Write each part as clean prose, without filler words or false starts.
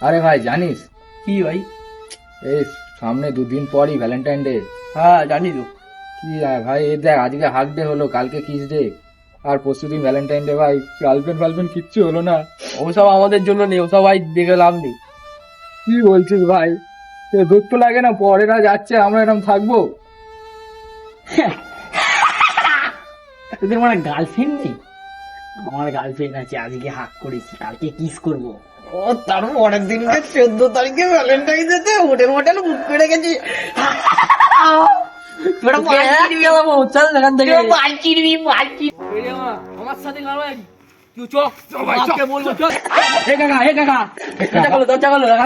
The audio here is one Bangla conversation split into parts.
আরে ভাই জানিস কি ভাই? এই সামনে দুদিন পরই ভ্যালেন্টাইন ডে। হ্যাঁ জানি তো। কি ভাই এই দেখ আজকে হাগ ডে হলো, কালকে কিস ডে, আর পরশুদিন ভ্যালেন্টাইন ডে। ভাই গার্লফ্রেন্ড কিচ্ছু হলো না। ওসব আমাদের জন্য নেই, ওসব ভাই দেখে লাভ নেই। কি বলছিস ভাই? দুঃখ তো লাগে না, পরেরা যাচ্ছে আমরা এরকম থাকবো? তোদের মানে গার্লফ্রেন্ড নেই? আমার গার্লফ্রেন্ড আছে, আজকে হাক করেছি, কালকে কিস করবো। ও তার পরের দিনকে 14 তারিখে ভ্যালেন্টাইন ডে হোটেল মোটেল বুক করে গেছি। আমার সাথে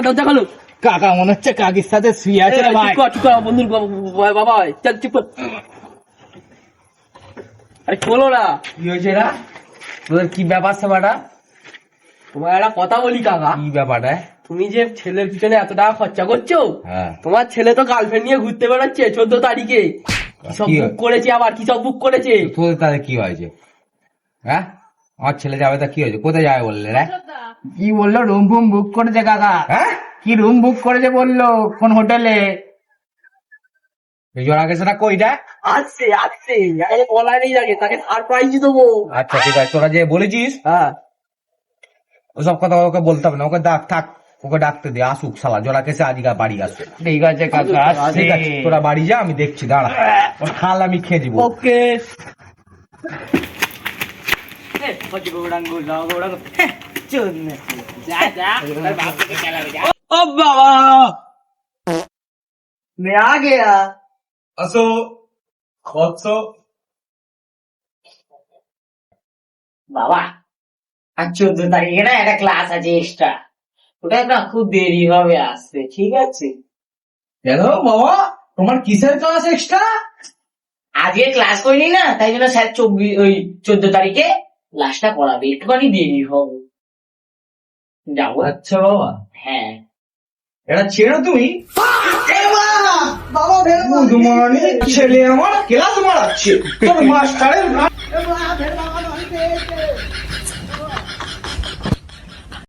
দরজা খোলো। কাকা মনে হচ্ছে কাকির সাথে শুয়ে আছে রে ভাই। বন্ধুর বাবা চল চুপ কর। আরে খোলো না। কি হয়েছে রা? তোদের কি ব্যাপার সেবাটা? তোমার একটা কথা বলি কাকা। কি ব্যাপারটা? তুমি যে ছেলের পিছনে এত টাকা খরচা করছো, হ্যাঁ তোমার ছেলে তো গার্লফ্রেন্ড নিয়ে ঘুরতে বেড়াচ্ছে 14 তারিখে। সব কি বুক করেছে, আবার কি সব বুক করেছে। তোদের তাদের কি হয়েছে? হ্যাঁ আমার ছেলে যাবে তা কি হয়েছে? কোথায় যাবে বললে রে? কি বললো? রুম ফুম বুক করেছে কাকা? হ্যাঁ কি রুম বুক করেছে বললো? কোন হোটেলে? জোড়া গেছে না কইটা? আসছে বলায় নেই, যাকে তাকে সারপ্রাইজ দেবো। আচ্ছা ঠিক আছে, তোরা যে বলেছিস হ্যাঁ ওসব কথা ওকে বলতে হবে না, ওকে থাক, ওকে ডাকতে দে, আসুক শালা জোড়া কেসে আজকে বাড়ি আসবে। ঠিক আছে কাকা আসছে। ঠিক আছে তোরা বাড়ি যা, আমি দেখছি, দাঁড়া ওর খাল আমি খেয়ে দিব। ওকে। ও বাবা मैं आ गया। আসো বৎসো। বাবা আর 14 তারিখে না একটা ক্লাস আছে এক্সট্রা, ওটা না খুব দেরি হবে আসতে, ঠিক আছে? কেন বাবা, তোমার কিসের ক্লাস এক্সট্রা? আজকে ক্লাস করিনি না, তাই জন্য স্যার 14 তারিখে ক্লাসটা করাবে, একটুখানি দেরি হবে। যাবো। আচ্ছা বাবা, হ্যাঁ এটা ছেড়ো তুমি। ছেলে আমার ক্লাস মারাচ্ছে তোর মাস্টারের